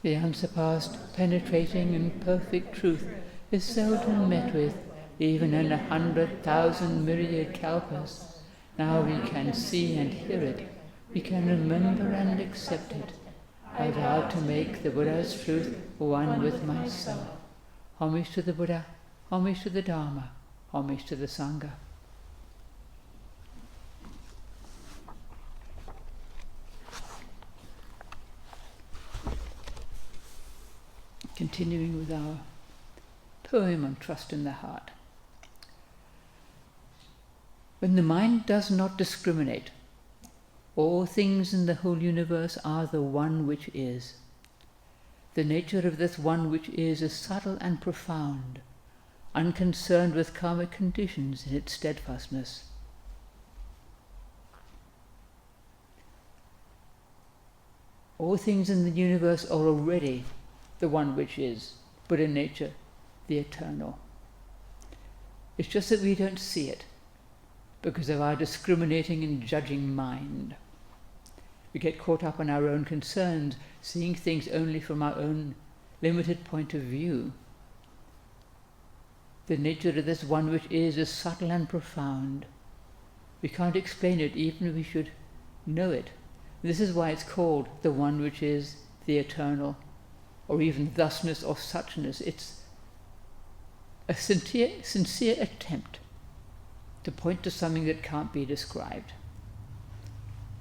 The unsurpassed, penetrating and perfect truth is seldom met with, even in 100,000 myriad kalpas. Now we can see and hear it, we can remember and accept it. I vow to make the Buddha's truth one with myself. Homage to the Buddha, homage to the Dharma, homage to the Sangha. Continuing with our poem on trust in the heart. When the mind does not discriminate, all things in the whole universe are the one which is. The nature of this one which is subtle and profound, unconcerned with karmic conditions in its steadfastness. All things in the universe are already the one which is, Buddha nature, the eternal. It's just that we don't see it because of our discriminating and judging mind. We get caught up in our own concerns, seeing things only from our own limited point of view. The nature of this one which is subtle and profound. We can't explain it even if we should know it. This is why it's called the one which is the eternal, or even thusness or suchness. It's a sincere attempt to point to something that can't be described.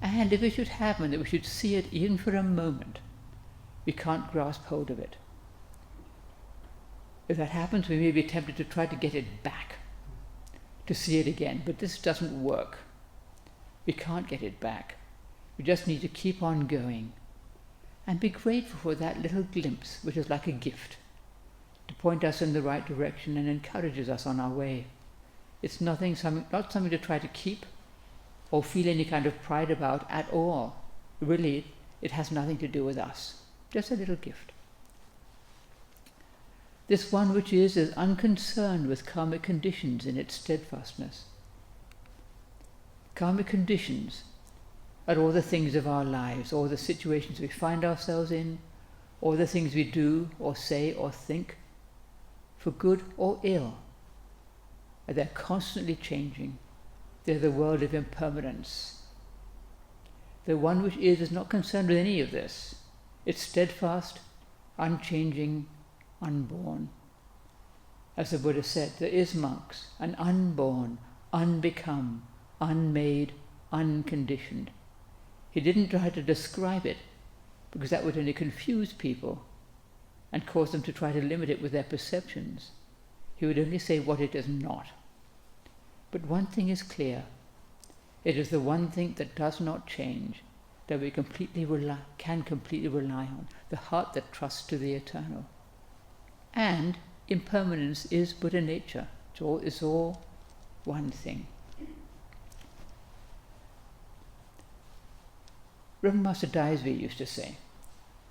And if it should happen that we should see it even for a moment, we can't grasp hold of it. If that happens, we may be tempted to try to get it back, to see it again, but this doesn't work. We can't get it back. We just need to keep on going and be grateful for that little glimpse, which is like a gift, to point us in the right direction and encourages us on our way. It's not something to try to keep or feel any kind of pride about at all. Really, it has nothing to do with us. Just a little gift. This one which is unconcerned with karmic conditions in its steadfastness. Karmic conditions are all the things of our lives, all the situations we find ourselves in, all the things we do or say or think, for good or ill. And they're constantly changing. They're the world of impermanence. The one which is not concerned with any of this. It's steadfast, unchanging, unborn. As the Buddha said, there is, monks, an unborn, unbecome, unmade, unconditioned. He didn't try to describe it, because that would only confuse people and cause them to try to limit it with their perceptions. He would only say what it is not. But one thing is clear. It is the one thing that does not change, that we can completely rely on, the heart that trusts to the eternal. And impermanence is Buddha nature. It's all one thing. Reverend Master Daisy used to say,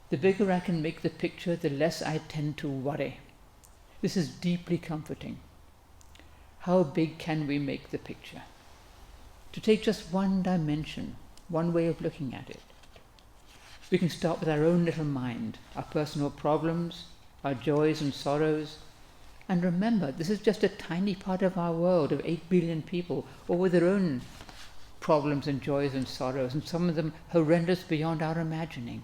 "The bigger I can make the picture, the less I tend to worry." This is deeply comforting. How big can we make the picture? To take just one dimension, one way of looking at it. We can start with our own little mind, our personal problems, our joys and sorrows. And remember, this is just a tiny part of our world of 8 billion people, all with their own problems and joys and sorrows, and some of them horrendous beyond our imagining.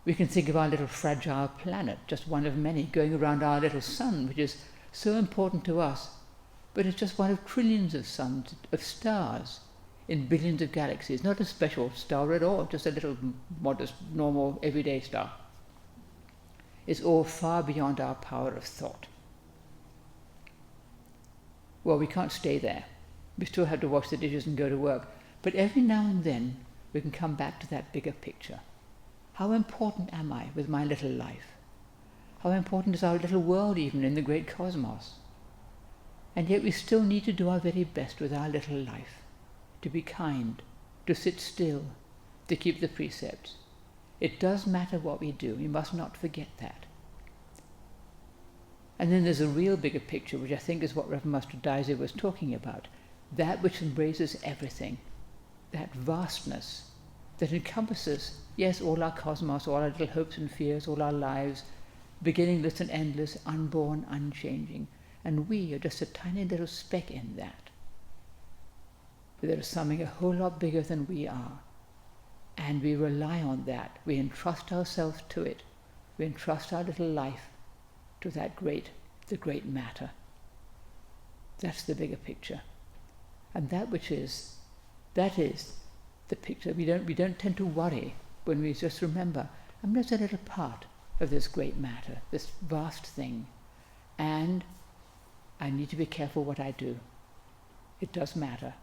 We can think of our little fragile planet, just one of many, going around our little sun, which is so important to us, but it's just one of trillions of suns, of stars, in billions of galaxies. Not a special star at all, just a little modest, normal, everyday star. It's all far beyond our power of thought. Well, we can't stay there. We still have to wash the dishes and go to work. But every now and then, we can come back to that bigger picture. How important am I with my little life? How important is our little world even in the great cosmos? And yet we still need to do our very best with our little life, to be kind, to sit still, to keep the precepts. It does matter what we do. We must not forget that. And then there's a real bigger picture, which I think is what Reverend Master Daisy was talking about. That which embraces everything, that vastness, that encompasses, yes, all our cosmos, all our little hopes and fears, all our lives, beginningless and endless, unborn, unchanging. And we are just a tiny little speck in that. There is something a whole lot bigger than we are. And we rely on that. We entrust ourselves to it. We entrust our little life to the great matter. That's the bigger picture. And that is the picture. We don't tend to worry when we just remember, I'm just a little part of this great matter, this vast thing. And I need to be careful what I do. It does matter.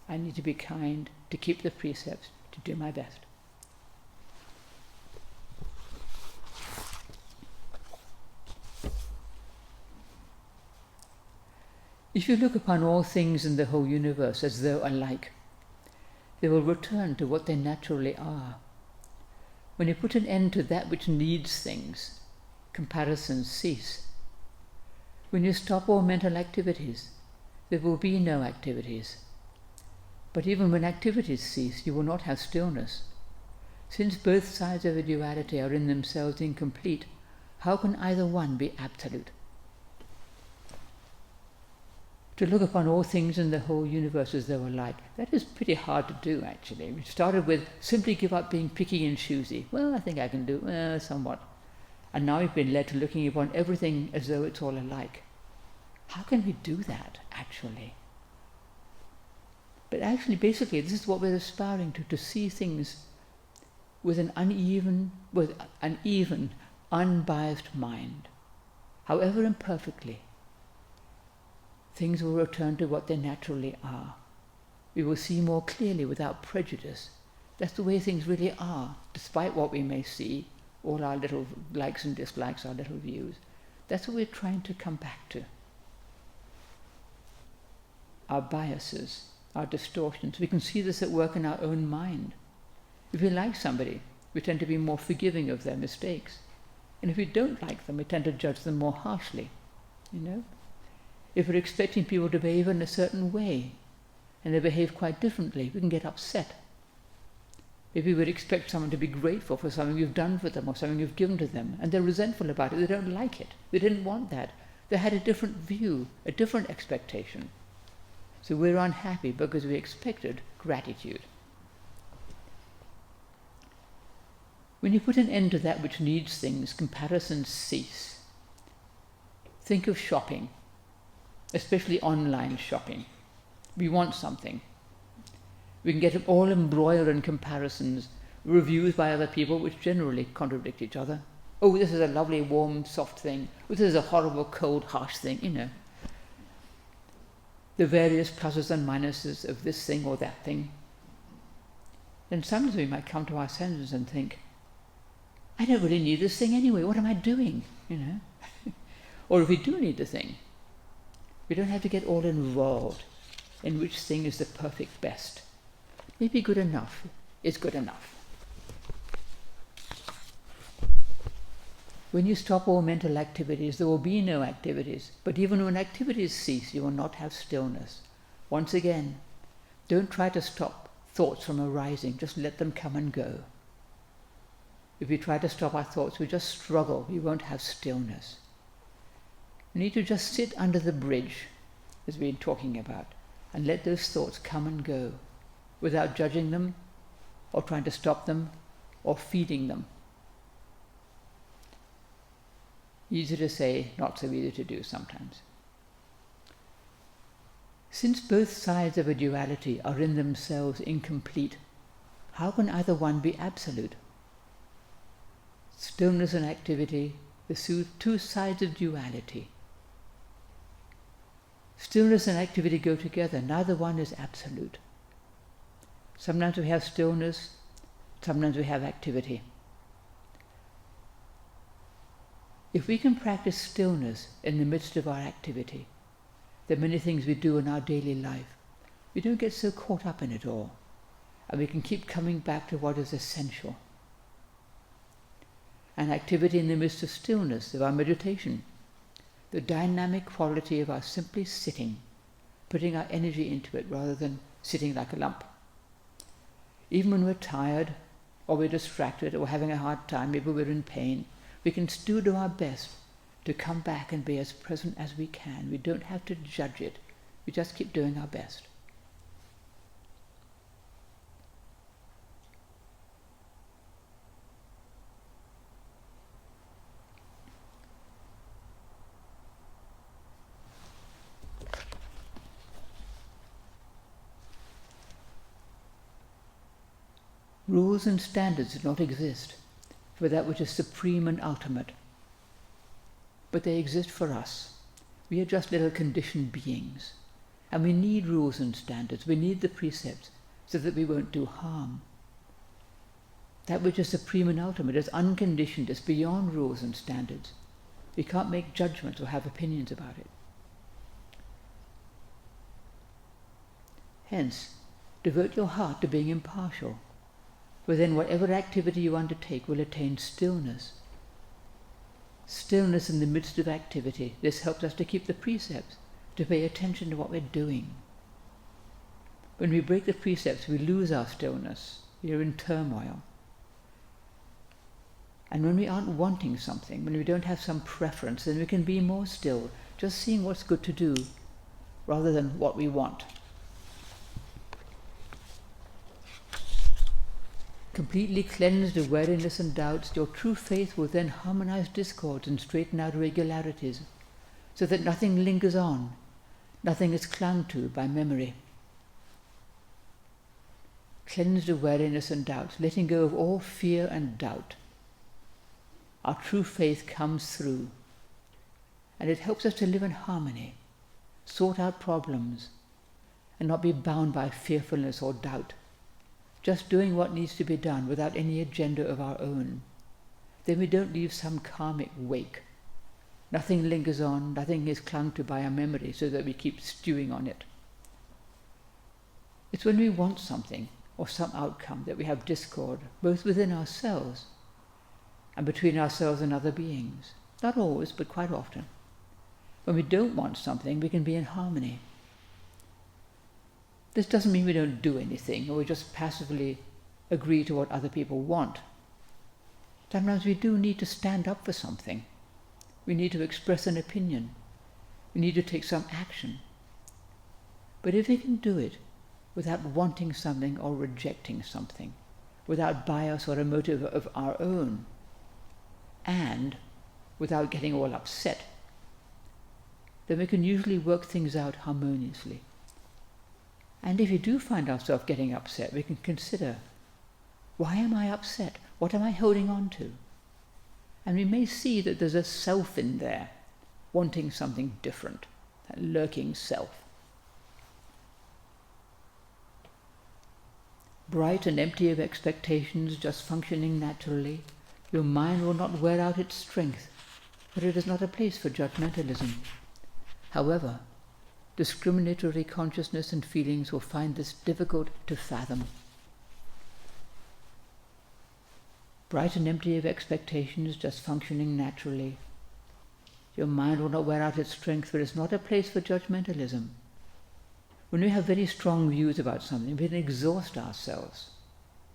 I need to be kind, to keep the precepts, to do my best. If you look upon all things in the whole universe as though alike, they will return to what they naturally are. When you put an end to that which needs things, comparisons cease. When you stop all mental activities, there will be no activities. But even when activities cease, you will not have stillness. Since both sides of a duality are in themselves incomplete, how can either one be absolute? To look upon all things in the whole universe as though alike, that is pretty hard to do, actually. We started with simply give up being picky and choosy. Well, I think I can do somewhat. And now we've been led to looking upon everything as though it's all alike. How can we do that, actually? But actually, basically, this is what we're aspiring to see things with an even, unbiased mind. However imperfectly, things will return to what they naturally are. We will see more clearly without prejudice. That's the way things really are, despite what we may see, all our little likes and dislikes, our little views. That's what we're trying to come back to. Our biases, our distortions. We can see this at work in our own mind. If we like somebody, we tend to be more forgiving of their mistakes. And if we don't like them, we tend to judge them more harshly, If we're expecting people to behave in a certain way, and they behave quite differently, we can get upset. If we would expect someone to be grateful for something you've done for them or something you've given to them, and they're resentful about it, they don't like it, they didn't want that, they had a different view, a different expectation. So we're unhappy because we expected gratitude. When you put an end to that which needs things, comparisons cease. Think of shopping, especially online shopping. We want something. We can get all embroiled in comparisons, reviews by other people which generally contradict each other. Oh, this is a lovely, warm, soft thing. Oh, this is a horrible, cold, harsh thing, The various pluses and minuses of this thing or that thing. Then sometimes we might come to our senses and think, I don't really need this thing anyway, what am I doing, Or if we do need the thing, we don't have to get all involved in which thing is the perfect best. Maybe good enough is good enough. When you stop all mental activities, there will be no activities. But even when activities cease, you will not have stillness. Once again, don't try to stop thoughts from arising. Just let them come and go. If we try to stop our thoughts, we just struggle. We won't have stillness. We need to just sit under the bridge, as we've been talking about, and let those thoughts come and go, without judging them, or trying to stop them, or feeding them. Easy to say, not so easy to do sometimes. Since both sides of a duality are in themselves incomplete, how can either one be absolute? Stillness and activity, the two sides of duality. Stillness and activity go together, neither one is absolute. Sometimes we have stillness, sometimes we have activity. If we can practice stillness in the midst of our activity, the many things we do in our daily life, we don't get so caught up in it all, and we can keep coming back to what is essential. And activity in the midst of stillness, of our meditation, the dynamic quality of our simply sitting, putting our energy into it rather than sitting like a lump. Even when we're tired, or we're distracted, or having a hard time, maybe we're in pain, we can still do our best to come back and be as present as we can. We don't have to judge it. We just keep doing our best. Rules and standards do not exist for that which is supreme and ultimate, but they exist for us. We are just little conditioned beings, and we need rules and standards. We need the precepts so that we won't do harm. That which is supreme and ultimate is unconditioned, is beyond rules and standards. We can't make judgments or have opinions about it. Hence, devote your heart to being impartial. Within whatever activity you undertake will attain stillness. Stillness in the midst of activity. This helps us to keep the precepts, to pay attention to what we're doing. When we break the precepts, we lose our stillness. We are in turmoil. And when we aren't wanting something, when we don't have some preference, then we can be more still, just seeing what's good to do, rather than what we want. Completely cleansed of weariness and doubts, your true faith will then harmonize discords and straighten out irregularities, so that nothing lingers on, nothing is clung to by memory. Cleansed of weariness and doubts, letting go of all fear and doubt, our true faith comes through, and it helps us to live in harmony, sort out problems, and not be bound by fearfulness or doubt. Just doing what needs to be done without any agenda of our own. Then we don't leave some karmic wake. Nothing lingers on, nothing is clung to by our memory so that we keep stewing on it. It's when we want something or some outcome that we have discord, both within ourselves and between ourselves and other beings. Not always, but quite often. When we don't want something, we can be in harmony. This doesn't mean we don't do anything, or we just passively agree to what other people want. Sometimes we do need to stand up for something. We need to express an opinion. We need to take some action. But if we can do it without wanting something or rejecting something, without bias or a motive of our own, and without getting all upset, then we can usually work things out harmoniously. And if we do find ourselves getting upset, we can consider, why am I upset? What am I holding on to? And we may see that there's a self in there, wanting something different, that lurking self. Bright and empty of expectations, just functioning naturally, your mind will not wear out its strength, but it is not a place for judgmentalism. However, discriminatory consciousness and feelings will find this difficult to fathom. Bright and empty of expectations, just functioning naturally. Your mind will not wear out its strength, but it's not a place for judgmentalism. When we have very strong views about something, we can exhaust ourselves,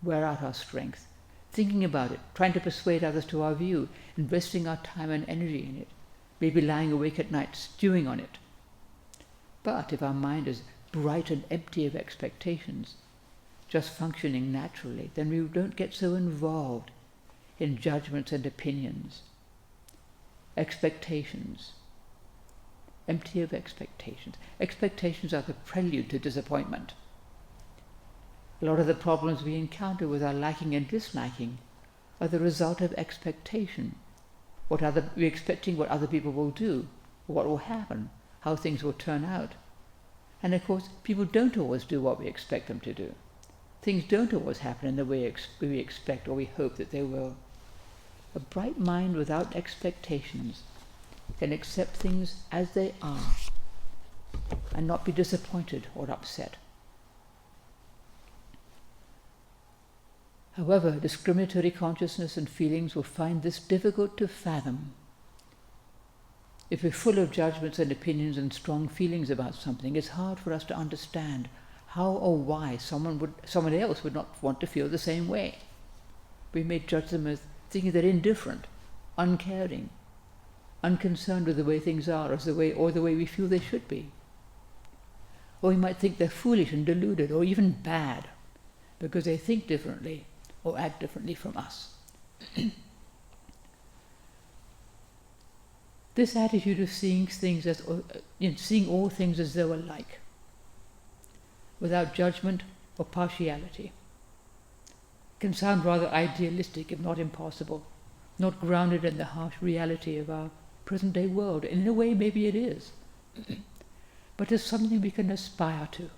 wear out our strength, thinking about it, trying to persuade others to our view, investing our time and energy in it, maybe lying awake at night stewing on it. But if our mind is bright and empty of expectations, just functioning naturally, then we don't get so involved in judgments and opinions. Expectations. Empty of expectations. Expectations are the prelude to disappointment. A lot of the problems we encounter with our liking and disliking are the result of expectation. We're expecting what other people will do, or what will happen, how things will turn out. And of course, people don't always do what we expect them to do. Things don't always happen in the way we expect or we hope that they will. A bright mind without expectations can accept things as they are and not be disappointed or upset. However, discriminatory consciousness and feelings will find this difficult to fathom. If we're full of judgments and opinions and strong feelings about something, it's hard for us to understand how or why someone else would not want to feel the same way. We may judge them as thinking they're indifferent, uncaring, unconcerned with the way things are, or the way we feel they should be. Or we might think they're foolish and deluded, or even bad, because they think differently or act differently from us. This attitude of seeing all things as though alike, without judgment or partiality, can sound rather idealistic, if not impossible, not grounded in the harsh reality of our present-day world. And in a way, maybe it is. But it's something we can aspire to.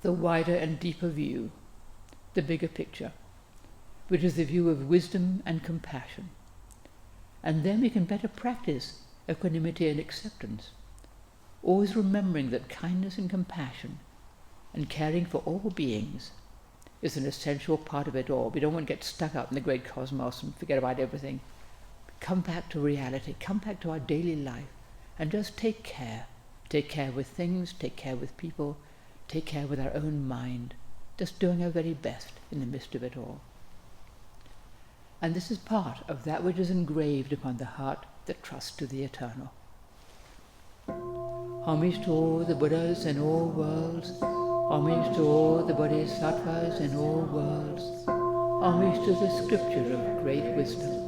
The wider and deeper view, the bigger picture, which is the view of wisdom and compassion. And then we can better practice equanimity and acceptance, always remembering that kindness and compassion and caring for all beings is an essential part of it all. We don't want to get stuck up in the great cosmos and forget about everything. Come back to reality, come back to our daily life, and just take care. Take care with things, take care with people, take care with our own mind, just doing our very best in the midst of it all. And this is part of that which is engraved upon the heart that trusts to the eternal. Homage to all the Buddhas in all worlds, homage to all the Bodhisattvas in all worlds, homage to the scripture of great wisdom.